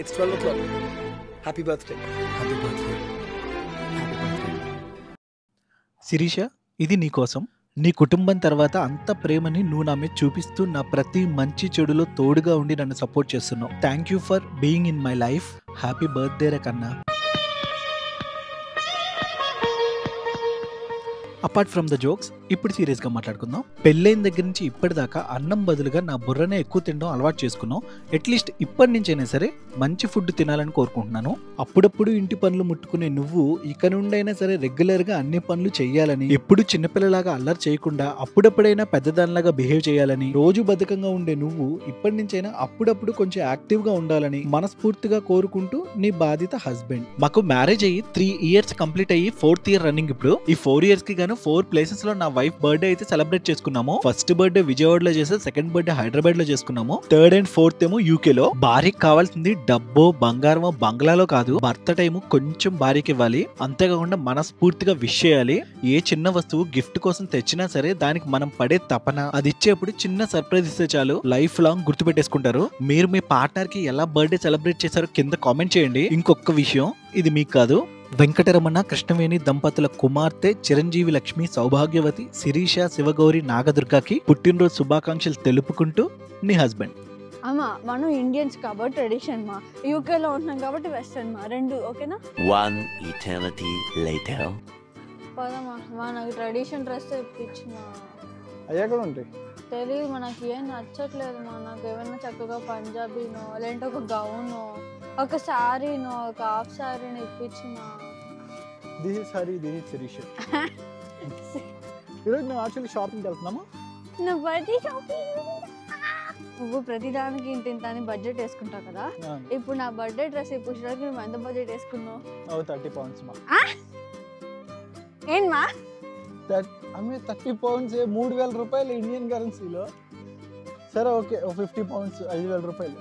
It's 12 o'clock. Happy birthday. Happy birthday. Shirisha, ఇది నీ కోసం. నీ కుటుంబం తర్వాత అంత ప్రేమని నువ్వు నా మీద చూపిస్తూ నా ప్రతి మంచి చెడులో తోడుగా ఉండి నన్ను సపోర్ట్ చేస్తున్నావు. Thank you for being in my life. Happy birthday రే కన్నా. అపార్ట్ ఫ్రమ్ ద జోక్స్, ఇప్పుడు సీరియస్గా మాట్లాడుకుందాం. పెళ్ళైన దగ్గర నుంచి ఇప్పటిదాకా అన్నం బదులుగా నా బుర్రనే ఎక్కువ తినడం అలవాటు చేసుకున్నాం. అట్లీస్ట్ ఇప్పటి నుంచైనా సరే మంచి ఫుడ్ తినాలని కోరుకుంటున్నాను. అప్పుడప్పుడు ఇంటి పనులు ముట్టుకునే నువ్వు ఇక నుండైనా సరే రెగ్యులర్గా అన్ని పనులు చేయాలని, ఎప్పుడు చిన్నపిల్లలాగా అల్లరి చేయకుండా అప్పుడప్పుడైనా పెద్దదానిలాగా బిహేవ్ చేయాలని, రోజు బద్ధకంగా ఉండే నువ్వు ఇప్పటి నుంచైనా అప్పుడప్పుడు కొంచెం యాక్టివ్గా ఉండాలని మనస్ఫూర్తిగా కోరుకుంటూ నీ బాధిత హస్బెండ్. మాకు మ్యారేజ్ అయ్యి 3 years కంప్లీట్ అయ్యి 4th year రన్నింగ్. ఇప్పుడు ఈ 4 years కి గాను 4 places లో నా వైఫ్ బర్త్డే అయితే సెలబ్రేట్ చేసుకున్నాము. ఫస్ట్ బర్త్డే విజయవాడలో చేసి, సెకండ్ బర్త్డే హైదరాబాద్ లో చేసుకున్నాము, 3rd and 4th ఏమో UK లో. భార్యకి కావాల్సింది డబ్బో బంగారమో బంగ్లాలో కాదు, భర్త టైము కొంచెం భార్యకి ఇవ్వాలి. అంతేకాకుండా మనస్ఫూర్తిగా విష్ చేయాలి. ఏ చిన్న వస్తువు గిఫ్ట్ కోసం తెచ్చినా సరే దానికి మనం పడే తపన, అది ఇచ్చేప్పుడు చిన్న సర్ప్రైజ్ ఇస్తే చాలు లైఫ్ లాంగ్ గుర్తు పెట్టేసుకుంటారు. మీరు మీ పార్ట్నర్ కి ఎలా బర్త్డే సెలబ్రేట్ చేశారో కింద కామెంట్ చేయండి. ఇంకొక విషయం, ఇది మీకు కాదు, వెంకటరమణ కృష్ణవేణి దంపతుల కుమార్తె చిరంజీవి లక్ష్మి సౌభాగ్యవతి శిరీష శివగౌరి నాగదుర్గకి పుట్టినరోజు శుభాకాంక్షలు తెలుపుకుంటూ నీ హస్బెండ్. అమ్మా, మనం ఇండియన్స్ కాబట్టి ట్రెడిషన్ మా, యూకేలో ఉంటున్నాం కాబట్టి వెస్టర్న్ మా, రెండు ఓకేనా? One eternity later. పదమ్మా, మా నాకు ట్రెడిషన్ డ్రెస్ ఇప్పించమా. అయ్యా కూడా ఉంటాయి. తెలియదు మా, నాకు ఏం నచ్చట్లేదు మా. నాకు ఏమైనా చక్కగా పంజాబీనో లేదంటే ఒక గౌనో, ఒక శారీనో, ఒక హాఫ్ శారీని ఇప్పించమా. This is Hari, this is Sirisha. ఈరోజు మేము యాక్చువల్లీ షాపింగ్కి వెళ్తున్నాము. నువ్వు ప్రతి షాపింగ్, నువ్వు ప్రతిదానికి ఇంత అని బడ్జెట్ వేసుకుంటావు కదా. ఇప్పుడు నా బర్త్డే డ్రెస్ ఇప్పించడానికి నువ్వు ఎంత బడ్జెట్ వేసుకున్నావు? 30 pounds మా. ఏంటి మా? ఆమె 30 pounds 3,000 రూపాయలు ఇండియన్ కరెన్సీలో. సరే ఓకే, 50 pounds 5,000 రూపాయలు.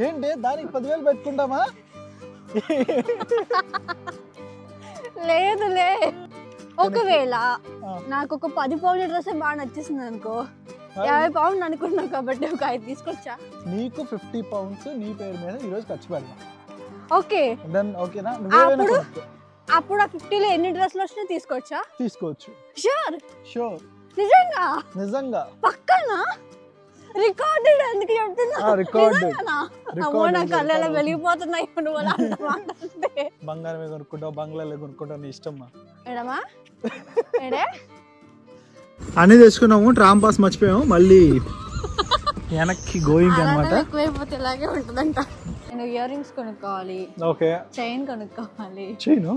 ఏంటి దానికి 10,000 పెట్టుకుంటామా? లేదులే, ఒకవేళ నాకు ఒక 10 pound డ్రెస్ బాగా నచ్చేసింది అనుకో, 50 pounds అనుకున్నావు కాబట్టి ఒక 5 తీసుకొచ్చా. నీకు 50 pounds నీ పేరు మీద ఈరోజు ఖర్చు పెడదాం. ఓకే దెన్ ఓకేనా? అప్పుడు ఆ 50లో ఎన్ని డ్రెస్లు వచ్చినా తీసుకోవచ్చా? తీసుకోవచ్చు. షూర్? షూర్. నిజంగా? నిజంగా పక్కనా? రికార్డెడ్ ఎందుకు చెప్తున్నా? అమ్మో, నా కళ్ళలో వెలిగిపోతున్నాయి నువ్వు అలా అంటున్నావు. బంగారమే కొనుక్కుంటావు, బంగ్లాలో కొనుక్కుంటావు, నీ ఇష్టమ్మా. ఏడమా ఏడే అన్నీ తెచ్చుకున్నాము, ట్రామ్ పాస్ మర్చిపోయాము, మళ్ళీ వెనక్కి గోయింగ్ అనమాట. ఎక్కువైపోతే ఇలాగే ఉంటుందంట. నేను ఇయర్ రింగ్స్ కొనుక్కోవాలి, ఓకే, చైన్ కొనుక్కోవాలి. చైను?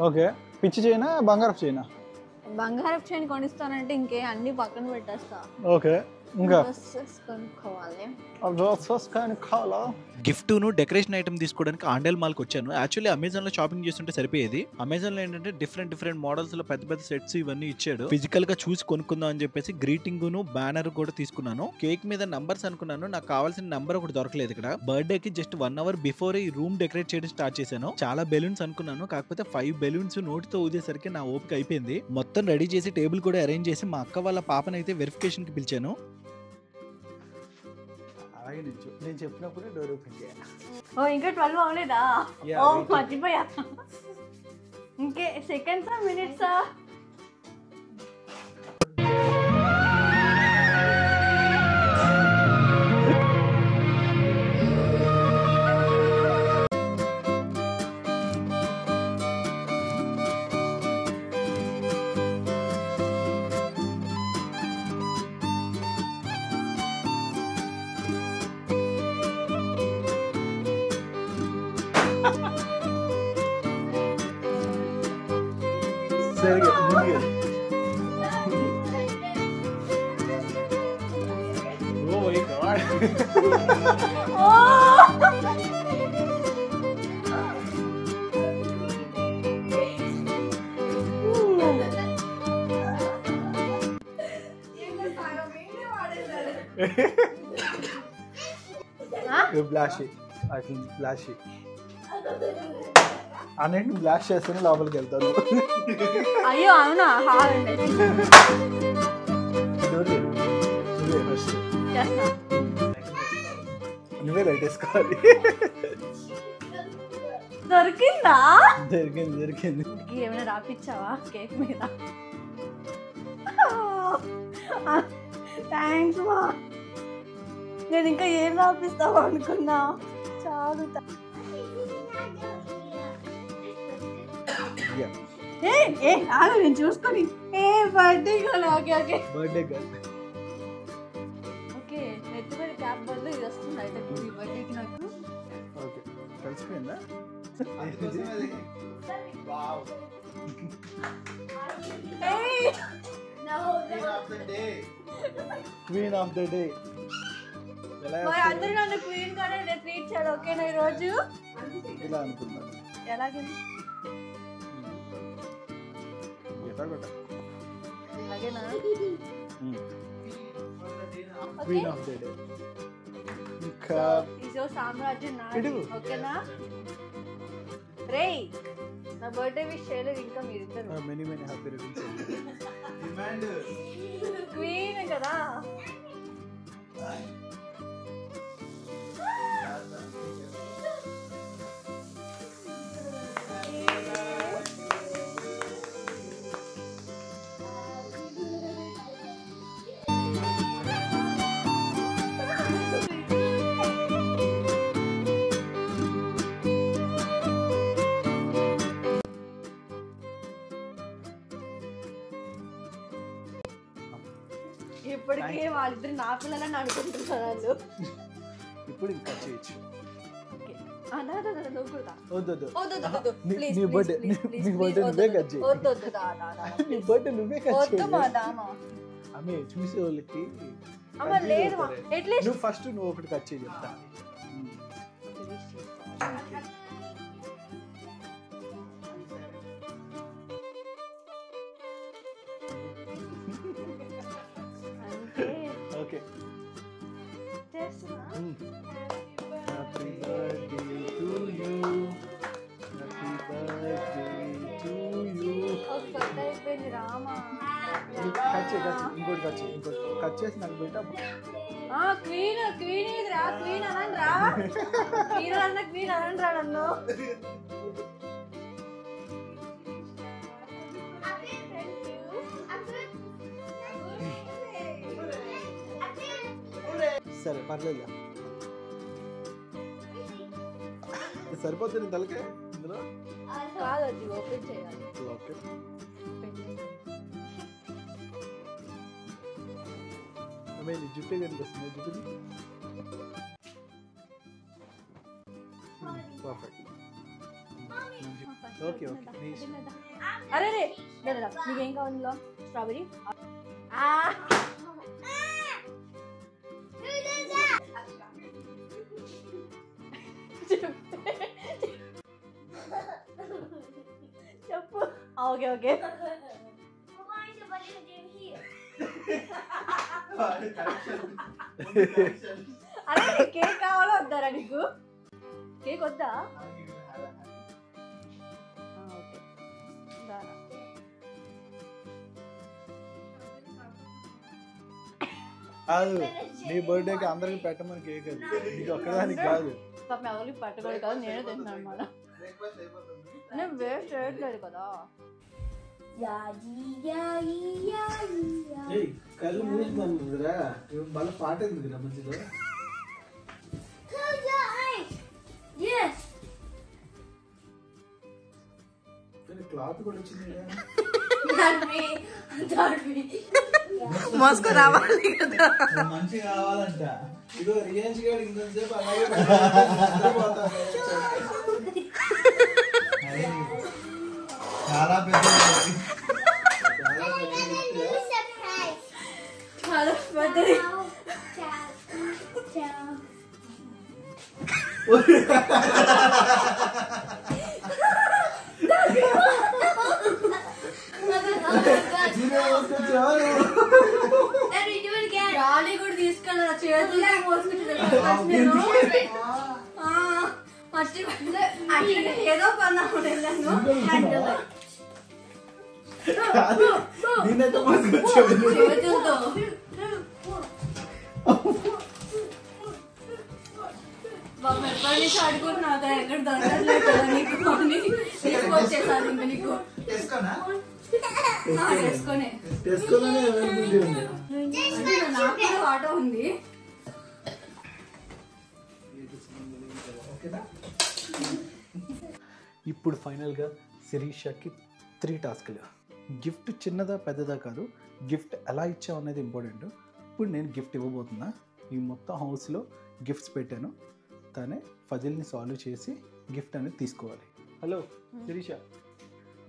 ఓకే, పిచ్చి చైనా బంగారపు చైనా? బంగారపు చైన్ కొనిస్తానంటే ఇంకే అన్ని పక్కన పెట్టేస్తా. ఓకే, ఇంకా కొనుక్కోవాలి. గిఫ్ట్ ను డెకరేషన్ ఐటమ్ తీసుకోవడానికి ఆండల్ మాల్ కి వచ్చాను. యాక్చువల్లీ అమెజాన్ లో షాపింగ్ చేస్తుంటే సరిపోయేది. అమెజాన్ లో ఏంటంటే డిఫరెంట్ మోడల్స్ లో పెద్ద సెట్స్ ఇవన్నీ ఇచ్చాడు. ఫిజికల్ గా చూసి కొనుక్కుందాం అని చెప్పేసి గ్రీటింగ్ ను బ్యానర్ కూడా తీసుకున్నాను. కేక్ మీద నంబర్స్ అనుకున్నాను, నాకు కావాల్సిన నంబర్ ఒకటి దొరకలేదు. ఇక్కడ బర్త్డే కి జస్ట్ 1 hour బిఫోర్ ఈ రూమ్ డెకరేట్ చేయడం స్టార్ట్ చేశాను. చాలా బెలూన్స్ అనుకున్నాను, కాకపోతే 5 బెలూన్స్ నోటితో ఊదేసరికి నా ఓపిక అయిపోయింది. మొత్తం రెడీ చేసి టేబుల్ కూడా అరేంజ్ చేసి మా అక్క వాళ్ళ పాపనైతే వెరిఫికేషన్ కి పిలిచాను. నేను చెప్పినప్పుడే డోర్ ఓపెన్ చేయాలి. ఓ, ఇంకా 12 అవ్వలేదా? ఓ, మర్చిపోయా. ఇంకే సెకండ్సా మినిట్సా? Oh my God. You're blashy. I think blashy. అన్నింటిని బ్లాష్ చేస్తేనే లోపలికి వెళ్తాను. అయ్యో అవునా? నువ్వే లైట్ వేసుకోవాలి. దొరికిందా? దొరికింది. ఏమైనా రాపిచ్చావా కేక్ మీద? థ్యాంక్స్ మా. నేను ఇంకా ఏం రాపిస్తావు అనుకున్నా. చాలు. నేను చూసుకొని birthday girl. Okay okay birthday girl. Okay నెత్తి మీద క్యాప్ బదులు ఇది వస్తుంది అయితే ఈ బర్త్డేకి నాకు. ఓకే కలిసిపోయిందా? Queen of the day. అందరూ నన్ను క్వీన్ గానే ట్రీట్ చేయాలి. ఓకేనా ఈరోజు? ఇలా అనుకున్నాను. ఎలాగని? అలాగేనా? Queen of the day. ఇంకా ఈజో సామ్రాజ్యం నాది. ఓకేనా? రేయ్ నా బర్త్డే విష్ చేయలేదు ఇంకా మీరిద్దరు. Many happy returns. క్వీన్ కదా. ఇప్పటికే వాళ్ళిద్దరు నా పిల్లలని అనుకుంటున్నారు. ఇప్పుడు ఇంకా చేయొచ్చు. ఆమె చూసే వాళ్ళకి నువ్వు ఫస్ట్ నువ్వు ఒకటి కట్ చేయి చెప్తా. Okay happy birthday to you. Happy birthday to you. అయిపోయింది రామా. కట్ చేయి ఇంకోటి కట్ చేసి నాకు పెట్టా. క్వీన్ రా. క్వీన్ అనండి రా. క్వీన్ అనండి రా నన్ను. సరే పర్లేదు సరిపోతుంది తలకే ఇందులో కాదు అది ఓపెన్ చేయాలి. ఓకే ఆమె జుట్టే కనిపిస్తుంది. జుట్టు పర్ఫెక్ట్. ఓకే ఓకే అరే రే నీకేం కావాలి? స్ట్రాబెరీ. చెప్పు. ఓకే ఓకే అరే కేక్ కావాలో వద్దారా నీకు? కేక్ వద్దా? కాదు నీ బర్త్డేకి అందరికి పెట్టమని కేక్ అది నీకు ఒక్కదానికి కాదు. ఎవరికి పెట్టకూడదు కదా, నేనే తింటున్నాను అనమాట. నేను వేస్ట్ చేయట్లేదు కదా. కళ్ళు మూసుకుంటుందిరా మళ్ళీ పాట ఎందుకురా మధ్యలో? క్లాత్ కూడా వచ్చింది మోసుకో రావాలి కదా. మంచి కావాలంట. ఇదో రియాన్స్ గారు ఇంకొంచెంసేపు అలాగే చాలా పెద్ద గాలి కూడా తీసుకెళ్ళి చేతులు ఏదో పన్నాను చేతులతో. బాబు ఎప్పటి నుంచి అడుగుతున్నా కదా ఎక్కడ దొరకట్లేదు కదా నీకు అని వచ్చేసాను ఇంకా నీకు నాకు కూడా ఆటో ఉంది. ఇప్పుడు ఫైనల్గా శిరీషకి 3 టాస్క్లు. గిఫ్ట్ చిన్నదా పెద్దదా కాదు, గిఫ్ట్ ఎలా ఇచ్చావు అనేది ఇంపార్టెంట్. ఇప్పుడు నేను గిఫ్ట్ ఇవ్వబోతున్నా. ఈ మొత్తం హౌస్లో గిఫ్ట్స్ పెట్టాను. తనే పజిల్ని సాల్వ్ చేసి గిఫ్ట్ అనేది తీసుకోవాలి. హలో శిరీష,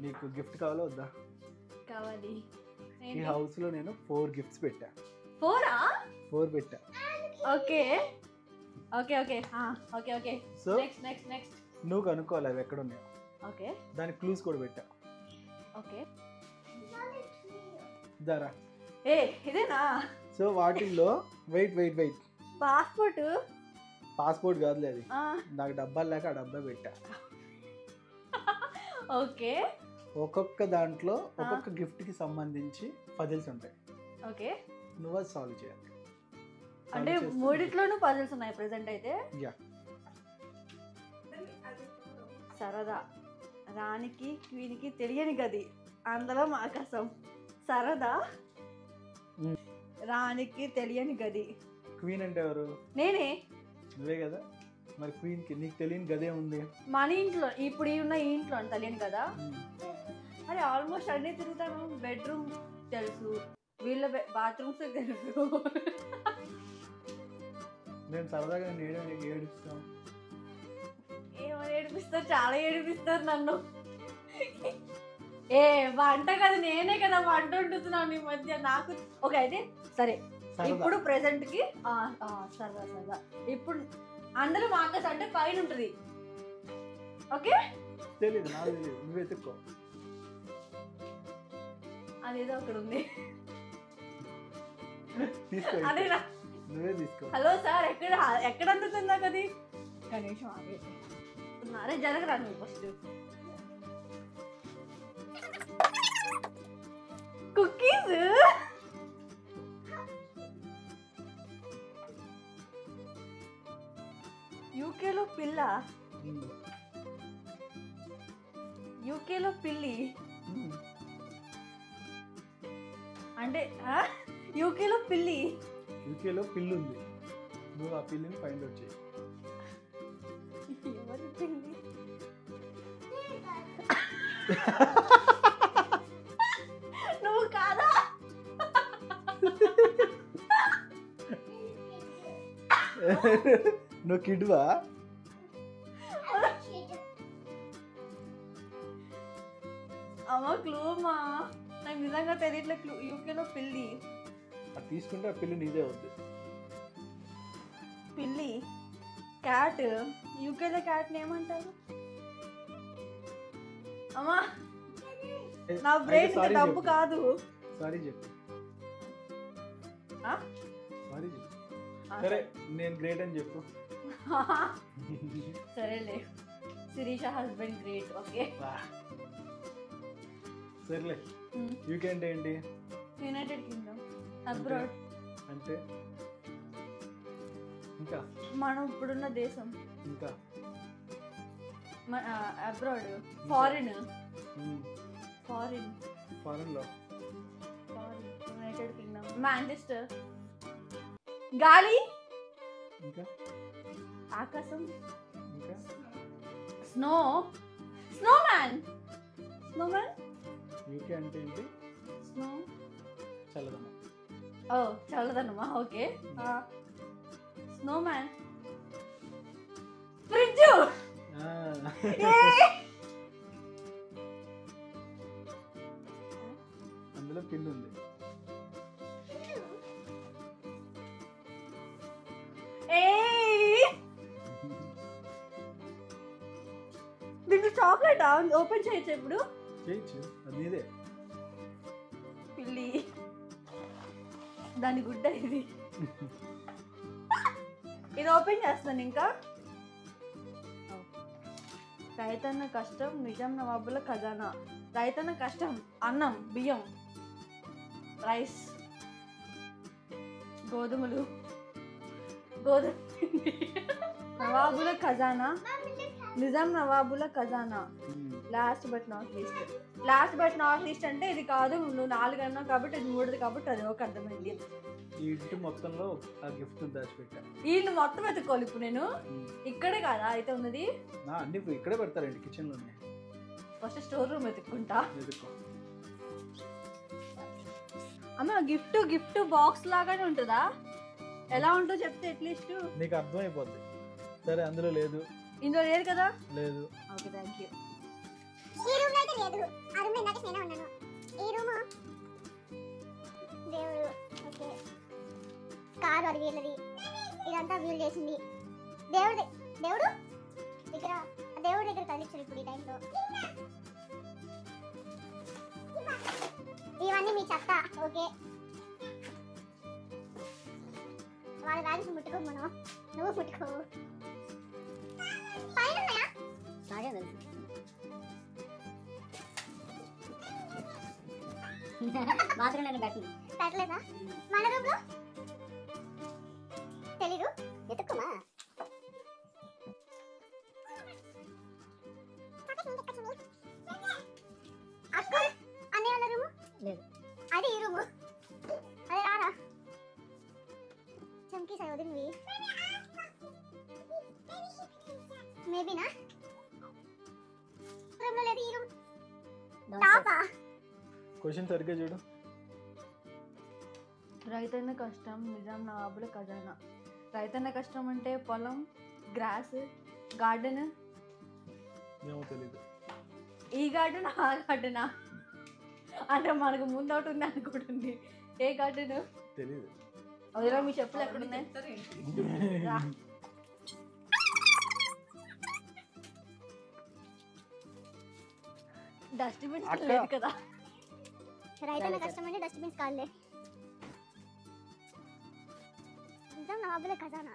నీకు గిఫ్ట్ కావాలా వద్దా? కావాలి. ఈ హౌస్లో నేను 4 గిఫ్ట్స్ పెట్టా. 4 పెట్టా. Okay okay okay okay okay. So next నువ్వు కనుక్కోవాలి అవి ఎక్కడ ఉన్నాయో. ఓకే దానికి క్లూస్ కూడా పెట్టా. ఓకే దారా. ఇదేనా? సో వాటిల్లో వెయిట్ పాస్పోర్ట్ కాదులే అది. నాకు డబ్బాలు లేక ఆ డబ్బా పెట్టా. ఓకే. ఒక్కొక్క దాంట్లో ఒక్కొక్క గిఫ్ట్కి సంబంధించి పజిల్స్ ఉంటాయి. ఓకే. నువ్వు అది సాల్వ్ చేయాలి. అంటే మూడిట్లోనూ పజిల్స్ ఉన్నాయి ప్రెసెంట్ అయితే. యా. సరదా, రాణికి క్వీన్కి తెలియని గది, అందరం ఆకాశం. సరదా, రాణికి తెలియని గది. క్వీన్ అంటే ఎవరు? నేనే. నువ్వే కదా. మరి క్వీన్కి నీకు తెలియని గదే ఉంది. మన ఇంట్లో ఇప్పుడు ఉన్న ఈ ఇంట్లో తెలియని కదా. అరే ఆల్మోస్ట్ అన్నీ తిరుగుతాను. బెడ్రూమ్ తెలుసు, వీళ్ళ బాత్రూమ్స్ తెలుసు. నేను సరదాగా ఏడుస్తాను. ఏమని ఏడిపిస్తారు? చాలా ఏడిపిస్తారు నన్ను. వంట కదా, నేనే కదా వంట వండుతున్నాను ఈ మధ్య. నాకు ఓకే అయితే సరే. ఇప్పుడు ప్రెసెంట్ కి సరదా. ఇప్పుడు అందరూ ఆకాశం అంటే పైన ఉంటుంది. ఓకే. తెలియదు, నాకు తెలియదు. నువ్వు వెతుక్కో. అదేదో అక్కడ ఉంది. తీసుకో. అదేనా? నువ్వే తీసుకో. హలో సార్, ఎక్కడ అందుతుందా కది? కనీసం అదే. అరే జరగరా నువ్వు ఫస్ట్. కుకీస్. యూకేలో పిల్ల. యూకేలో పిల్లి అంటే యూకేలో పిల్లి. యూకేలో పిల్లి ఉంది. నువ్వు ఆ పిల్లిని ఫైండ్ అవుట్ చేయి. ఎవరి పిల్లి? నువ్వు కాదా? నువ్వు కిడ్వా? అమ్మా క్లూ అమ్మా, నాకు నిజంగా తెలియట్లే. క్లూ యూకేలో పిల్లి. అది తీసుకుంటే ఆ పిల్లి నీదే అవుద్ది. పిల్లి, క్యాట్. యూకేలో క్యాట్ని ఏమంటారు? అమ్మా నా బ్రెయిన్ డబ్బు కాదు. సారీ చెప్పు. సారీ చెప్పు. సరే నేను గ్రేట్ అని చెప్పు. సరేలే, శిరీష హస్బెండ్ గ్రేట్. ఓకే సరేలే. యూకే అంటే ఏంటి? United Kingdom. అబ్రాడ్ అంటే ఇంకా మనం ఇప్పుడున్న దేశం. ఇంకా అబ్రాడ్ ఫారిన్. ఫారిన్ లో యునైటెడ్ కింగ్డమ్. మాంచెస్టర్. గాలి. ఇంకా ఆకాశం. ఇంకా స్నో. స్నోమ్యాన్. యూకే అంటే ఏంటి? స్నో. చల్లదనం. ఓ చల్లదనమా? ఓకే. స్నోమ్యాన్. ఫ్రిడ్జ్. అందులో పిన్ ఉంది. దీంట్లో చాక్లెట్ ఓపెన్ చేయొచ్చు ఇప్పుడు? చేయొచ్చు, అది నీదే. పిల్లి, దాని గుడ్డ ఇది. ఇది ఓపెన్ చేస్తాను ఇంకా. రైతన్న కష్టం నిజం నవాబుల ఖజానా. రైతన్న కష్టం అన్నం, బియ్యం, రైస్, గోధుమలు. నవాబుల ఖజానా, నిజాం నవాబుల ఖజానా. లాస్ట్ బట్ నాట్ లీస్ట్ అంటే ఇది కాదు, నువ్వు 4 అన్నావు కాబట్టి ఇది 3 కాబట్టి అది ఒక అర్థమైంది. ఈ ఇంటి మొత్తంలో ఆ గిఫ్ట్ దాచిపెట్టా. వీళ్ళు మొత్తం వెతుక్కోవాలి ఇప్పుడు నేను. ఇక్కడే కాదా అయితే ఉన్నది? అన్ని ఇక్కడే పెడతారండి, కిచెన్ లోనే. ఫస్ట్ స్టోర్ రూమ్ వెతుక్కుంటా. వెతుక్కో. అమ్మ గిఫ్ట్ బాక్స్ లాగానే ఉంటుందా? ఎలా ఉంటుందో చెప్తే అట్లీస్ట్ నీకు అర్థమైపోద్ది. సరే, అందులో లేదు. ఇందులో లేదు కదా? లేదు. Okay, thank you. ఈ రూమ్ అయితే లేదు. ఆ రూమ్ ఇందాక నేనే ఉన్నాను. ఈ రూమ్ దేవుడు. ఓకే, కారు అది వీళ్ళది. ఇదంతా వీళ్ళు చేసింది. దేవుడు దగ్గర దేవుడి దగ్గర కలిచారు ఇప్పుడు ఈ టైంలో. ఇవన్నీ మీ చెత్త. ఓకే, వాళ్ళ బ్యాగ్స్ ముట్టుకోము మనం. నువ్వు ముట్టుకోవు. పైన ఉన్నాయా? నాకే తెలుసు. బాత్రూమ్ నేను పెట్టలేదా? మన రూమ్ లో తెలీదు. ఎత్తుకోమా. అక్క అన్నయ్య వాళ్ళ రూము లేదు. అది ఈ రూము. అదే రారా చంకీ సార్ వదిలివి. మేబీనా రూమ్ లో లేదు. ఈ రూమ్ టాపా. క్వశ్చన్ సరిగ్గా చూడు. రైతన్న కష్టం, నిజాం నవాబుల ఖజానా. రైతన్న కష్టం అంటే పొలం, గ్రాస్, గార్డెన్. ఏమో తెలీదు. ఈ గార్డెన్ ఆ గార్డెనా అంటే మనకు ముందు ఒకటి ఉంది అనుకుంటుంది. ఏ గార్డెన్ తెలీదు. అదిలో మీ చెప్పులు ఎక్కడున్నాయి? డస్ట్బిన్ లేదు కదా? రైతన్న కష్టం అంటే డస్ట్బిన్స్ కాదులే. నిజాం నవాబుల ఖజానా.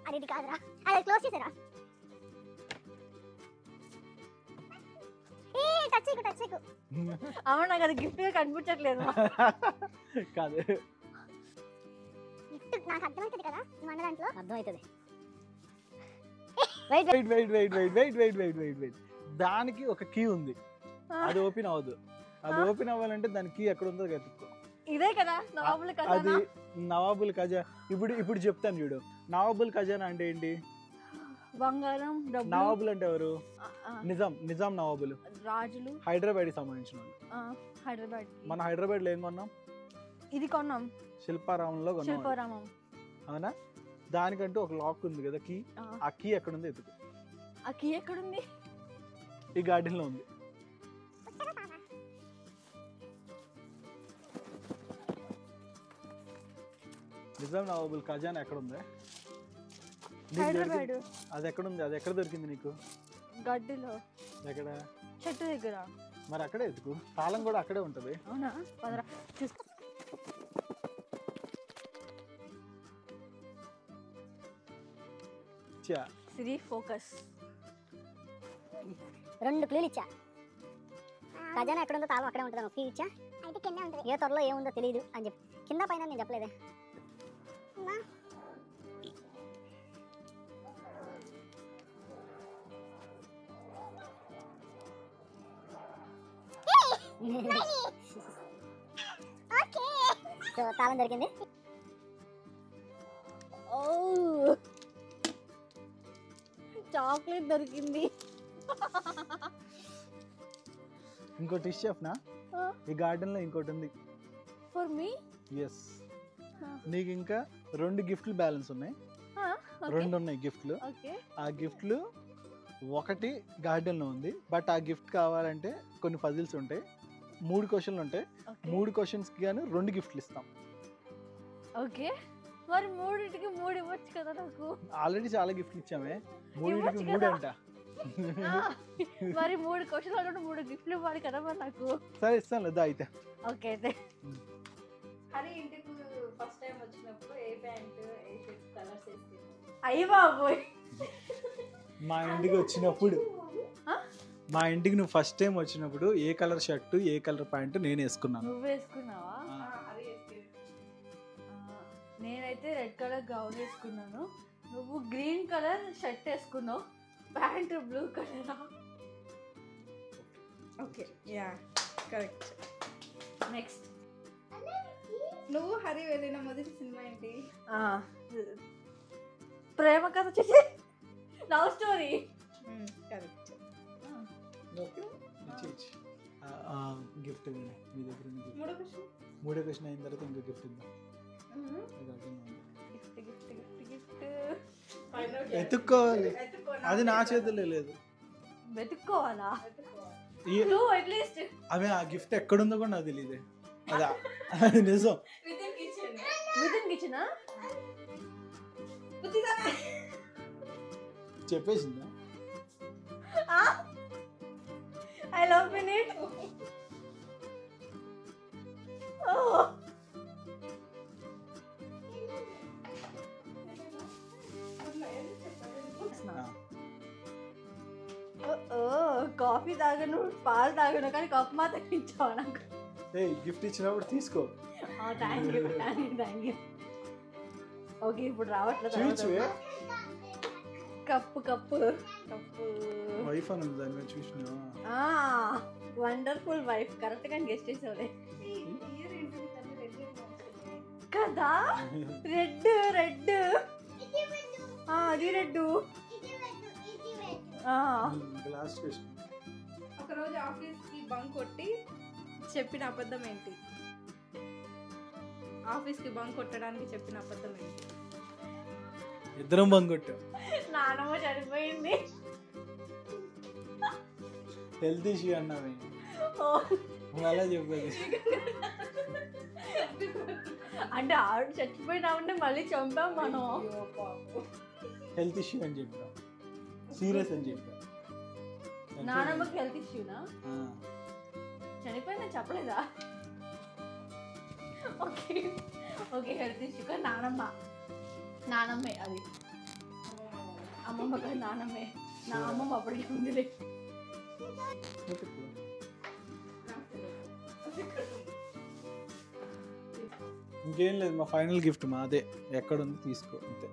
అది ఇది కాదురా. అది క్లోజ్ చేసారా? ఏ టచ్ చేయకు. అవును, నాకు అది గిఫ్ట్ గా కనిపించట్లేదు. కాదు, గిఫ్ట్ నాకు అర్థమవుతుంది కదా. మన దాంట్లో అర్థమవుతుంది. వెయిట్. దానికి ఒక కీ ఉంది. అది ఓపెన్ అవ్వదు. అది ఓపెన్ అవ్వాలంటే దాని కీ ఎక్కడ ఉందో వెతుక్కో. ఇదే కదా నవాబుల ఖజానా. అది నవాబుల్ ఖజానా. ఇప్పుడు చెప్తాను చూడు. నవాబుల్ ఖజానా అంటే ఏంటి? బంగారం, డబ్బులు. నవాబుల్ అంటే ఎవరు? నిజాం నవాబులు, రాజులు, హైదరాబాద్ కి సంబంధించిన వాళ్ళు. హైదరాబాద్. మన హైదరాబాద్ లో ఏం కొన్నాం? ఇది కొన్నాం, శిల్పారామంలో కొన్నాం. శిల్పారామం. అవునా? దానికంటూ ఒక లాక్ ఉంది కదా, కీ. ఆ కీ ఎక్కడ ఉంది ఎత్తుకు. ఆ కీ ఎక్కడుంది? ఈ గార్డెన్ లో ఉంది. నిజాం నవాబుల్ ఖజానా ఎక్కడ ఉంది? హైదరాబాద్. అది ఎక్కడ ఉంది? అది ఎక్కడ దొరికింది నీకు? గడ్డిలో. ఎక్కడ? చెట్టు దగ్గర. మరి అక్కడే ఎత్తుకు. తాళం కూడా అక్కడే ఉంటది. అవునా? పదరా చూసుకో. సిరి ఫోకస్. 2 క్లూలు ఇచ్చా. ఖజానా ఎక్కడ ఉందో తాళం అక్కడే ఉంటుంది. క్లూ ఇచ్చా. అయితే కింద ఉంటుంది. ఏ త్వరలో ఏముందో తెలియదు అని చెప్పి కింద పైన నేను చెప్పలేదే. సో తాళం దొరికింది. చాక్లెట్ దొరికింది. ఇంకో టిష్ చెప్పనా? ఈ గార్డెన్ లో ఇంకోటి ఉంది. For me? ఎస్. నీకు ఇంకా 2 గిఫ్ట్లు బ్యాలెన్స్ ఉన్నాయి. 2 ఉన్నాయి గిఫ్ట్లు. ఆ గిఫ్ట్లు ఒకటి గార్డెన్ లో ఉంది. బట్ ఆ గిఫ్ట్ కావాలంటే కొన్ని పజిల్స్ ఉంటాయి. 3 క్వశ్చన్లు ఉంటాయి. 3 క్వశ్చన్స్ కి గాను 2 గిఫ్ట్లు ఇస్తాం. ఓకే, మరి 3టికి 3 ఇవ్వచ్చు కదా నాకు. ఆల్రెడీ చాలా గిఫ్ట్లు ఇచ్చామే. 3టికి 3 అంట. మరి 3 క్వశ్చన్లు అంటే 3 గిఫ్ట్లు ఇవ్వాలి కదా మరి నాకు. సరే ఇస్తాను లేదా అయితే. ఓకే అయితే. హరి ఇంటికి ఫస్ట్ టైం వచ్చినప్పుడు ఏ ప్యాంట్ ఏ షర్ట్ కలర్స్ వేసుకున్నావు? అయ్య బాబోయ్. మా ఇంటికి వచ్చినప్పుడు మా ఇంటికి నువ్వు ఫస్ట్ టైం వచ్చినప్పుడు ఏ కలర్ షర్టు ఏ కలర్ ప్యాంటు నేను వేసుకున్నాను. నువ్వు వేసుకున్నావా? నేనైతే రెడ్ కలర్ గౌన్ వేసుకున్నాను. నువ్వు గ్రీన్ కలర్ షర్ట్ వేసుకున్నావు, pant blue colour. Okay yeah correct. Next నువ్వు హరి వెళ్ళిన మొదటి సినిమా ఏంటి? ప్రేమ కథ చేసి లవ్ స్టోరీ. కరెక్ట్. గిఫ్ట్ మీ దగ్గర మూడో క్వశ్చన్. మూడో క్వశ్చన్ అయిన తర్వాత ఇంకో గిఫ్ట్ ఇద్దాం. గిఫ్ట్ గిఫ్ట్ గిఫ్ట్ గిఫ్ట్ ఎత్తుక్కోవాలి, అది నా చేతుల్లో లేదు. వెతుక్కోవాలా? అట్లీస్ట్ అవి ఆ గిఫ్ట్ ఎక్కడుందో కూడా నాకు తెలియదే. అది నిజం. వితిన్ కిచెన్ చెప్పేసిందా? I love it. కాఫీ తాగను, పాలు తాగను, కానీ కప్ మాత్రం ఇచ్చావు నాకు. గిఫ్ట్ ఇచ్చినప్పుడు తీసుకో. Thank you thank you. Okay ఇప్పుడు రావట్లేదు. కప్పు కప్పు కప్పు వైఫ్ అని ఉంది దాని మీద చూసినా. Wonderful wife. కరెక్ట్ గా గెస్ట్ చేసేవాళ్ళే కదా. రెడ్ రెడ్ అది రెడ్. Last question. ఒకరోజు ఆఫీస్ కి బంక్ కొట్టి చెప్పిన అబద్ధం ఏంటి? ఆఫీస్ కి బంక్ కొట్టడానికి చెప్పిన అబద్ధం ఏంటి? ఇద్దరం బంక్ కొట్టాం. నానమ్మ చనిపోయింది. హెల్త్ ఇష్యూ అన్నామే. అలా చెప్పేది అంటే ఆవిడ చచ్చిపోయినామంటే మళ్ళీ చంపాం మనం. హెల్త్ ఇష్యూ అని చెప్పాం, సీరియస్ అని చెప్పాం. నానమ్మకి హెల్త్ ఇష్యూనా? చనిపోయిందని చెప్పలేదా? ఓకే ఓకే హెల్త్ ఇష్యూ కానీ నానమ్మే అది. అమ్మమ్మ కాదు నానమ్మే. నా అమ్మమ్మ అప్పటికే ఉందిలే. ఇంకేం లేదు, మా ఫైనల్ గిఫ్ట్ మాదే. ఎక్కడుంది తీసుకో అంతే.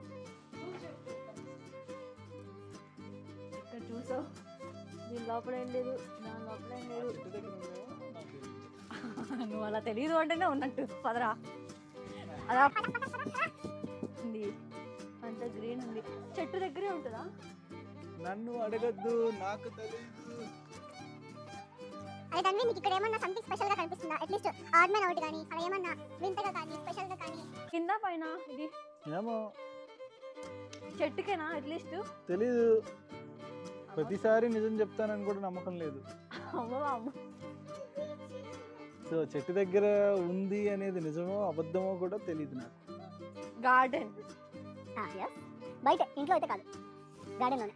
ఇక్కడ చూసావు, దీని లోపల ఏం లేదు, దాని లోపల ఏం లేదు. నువ్వు అలా తెలియదు అంటేనే ఉన్నట్టు. పదరా అలా ఉంది, అంత గ్రీన్ ఉంది. చెట్టు దగ్గరే ఉంటుందా? నన్ను అడగద్దు, నాకు తెలియదు. అదే దాన్ని మీకు ఇక్కడ ఏమన్నా సంథింగ్ స్పెషల్ గా కనిపిస్తుందా? అట్లీస్ట్ ఆడ్ మ్యాన్ అవుట్ కానీ అలా ఏమన్నా వింతగా కానీ స్పెషల్ గా కానీ? కింద పైన ఇది ఏమో చెట్టుకేనా? అట్లీస్ట్ తెలీదు. ప్రతిసారి నిజం చెప్తానని కూడా నమ్మకం లేదు. సో చెట్టు దగ్గర ఉంది అనేది నిజమో అబద్ధమో కూడా తెలియదు నాకు. గార్డెన్. బయట ఇంట్లో అయితే కాదు, గార్డెన్ లోనే.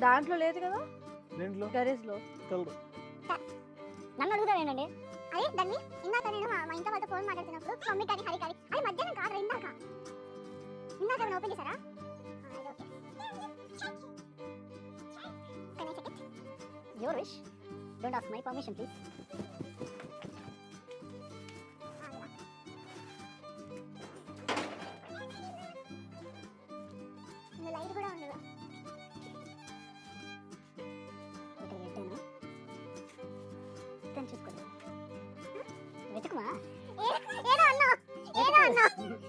దాంట్లో లేదు కదా, దేంట్లో? గరేజ్ లో. నన్ను అడుగుతావు ఏంటండి? అదే దాన్ని ఇందాక నేను మా ఇంట్లో వాళ్ళతో ఫోన్ మాట్లాడుతున్నప్పుడు మమ్మీ కానీ హరి కానీ అది మధ్యాహ్నం కాదు, ఇందాక ఏమైనా ఓపెన్ చేశారా? Your wish. Don't ask my permission, please. Light కూడా ఉండదు. ఇక్కడ పెట్టాను, తను చూసుకోలేదు. వెతుకుమా? ఏదో అన్నా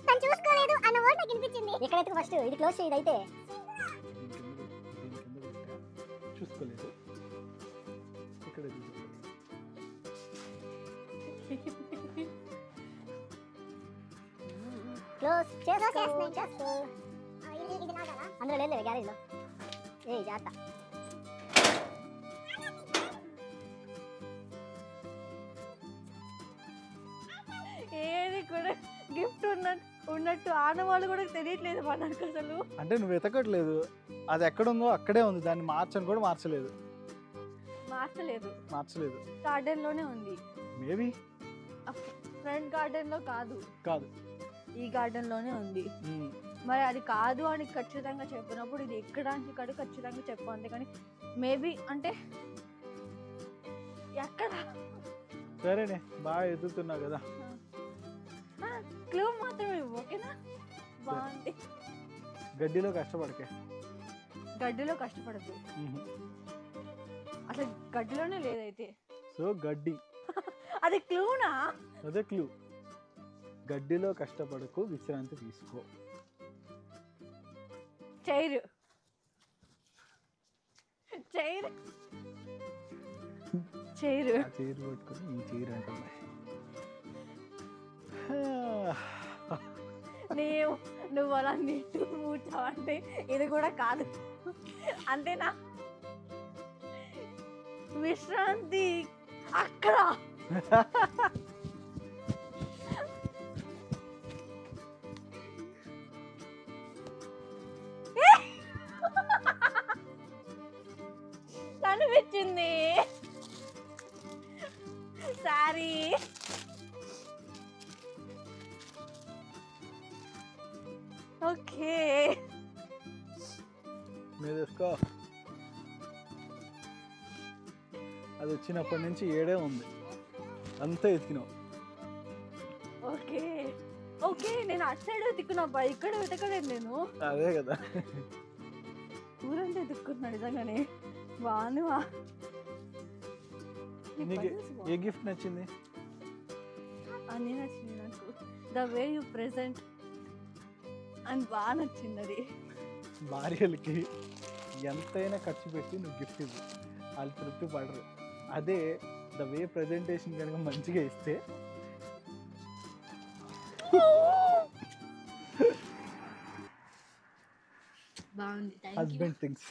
తను చూసుకోలేదు అన్న వర్డ్ నాకు వినిపించింది. ఇక్కడ వెతుకు ఫస్ట్. ఇది క్లోజ్ చేయి. అయితే చూసుకోలేదు. ఇక్కడ క్లోజ్ చేసుకో. అందులో లేదు గ్యారేజ్ లో. ఏ జాగ్రత్త. ఏది కూడా గిఫ్ట్ ఉన్నట్టు ఆనవాళ్ళు కూడా తెలియట్లేదు మనకు అసలు. అంటే నువ్వు వెతకట్లేదు, అది ఎక్కడుందో అక్కడే ఉంది. దాన్ని మార్చని కూడా మార్చలేదు. గార్డెన్ లోనే ఉంది. మేబీ ఫ్రంట్ గార్డెన్ లో కాదు. ఈ గార్డెన్ లోనే ఉంది. మరి అది కాదు అని ఖచ్చితంగా చెప్పినప్పుడు ఇది ఎక్కడ నుంచి ఇక్కడ ఖచ్చితంగా చెప్పు. అంతేకాని మేబీ అంటే ఎక్కడ. సరేనే, బాగా ఎదుగుతున్నావు కదా. క్లూ మాత్రమే ఓకేనా? బాగుంది. గడ్డిలో కష్టపడకే. గడ్డిలో కష్టపడదు, అసలు గడ్డిలోనే లేదైతే. సో గడ్డి అది క్లూనా? అదే క్లూ. గడ్డిలో కష్టపడకు, విశ్రాంతి తీసుకో. చైరు. చైరు చైరు ఆ చైరు పట్టుకొని ఈ చైరు అంటుంది. నువ్వు అలా నీట్టు కూర్చోవంటే ఇది కూడా కాదు అంతేనా? విశ్రాంతి అక్కడ. కనిపించింది. సారీ. ఓకే మీదేసుకో. అది వచ్చినప్పటి నుంచి ఏడే ఉంది, అంతా ఎత్తినావు. ఓకే ఓకే, నేను అటు సైడ్ వెతుక్కున్నా, ఇక్కడ వెతకలేదు నేను. అదే కదా. ఊరంతా వెతుక్కున్నా నిజంగానే. బాగుంది. నీకు ఏ గిఫ్ట్ నచ్చింది? అన్నీ నచ్చింది నాకు. ద వే యూ ప్రెజెంట్ అని బాగా నచ్చింది. అది భార్యలకి ఎంతైనా ఖర్చు పెట్టి నువ్వు గిఫ్ట్ ఇవ్వు, వాళ్ళు తృప్తి పడరు. అదే ద వే ప్రజెంటేషన్ కనుక మంచిగా ఇస్తే బాగుంది. Husband things.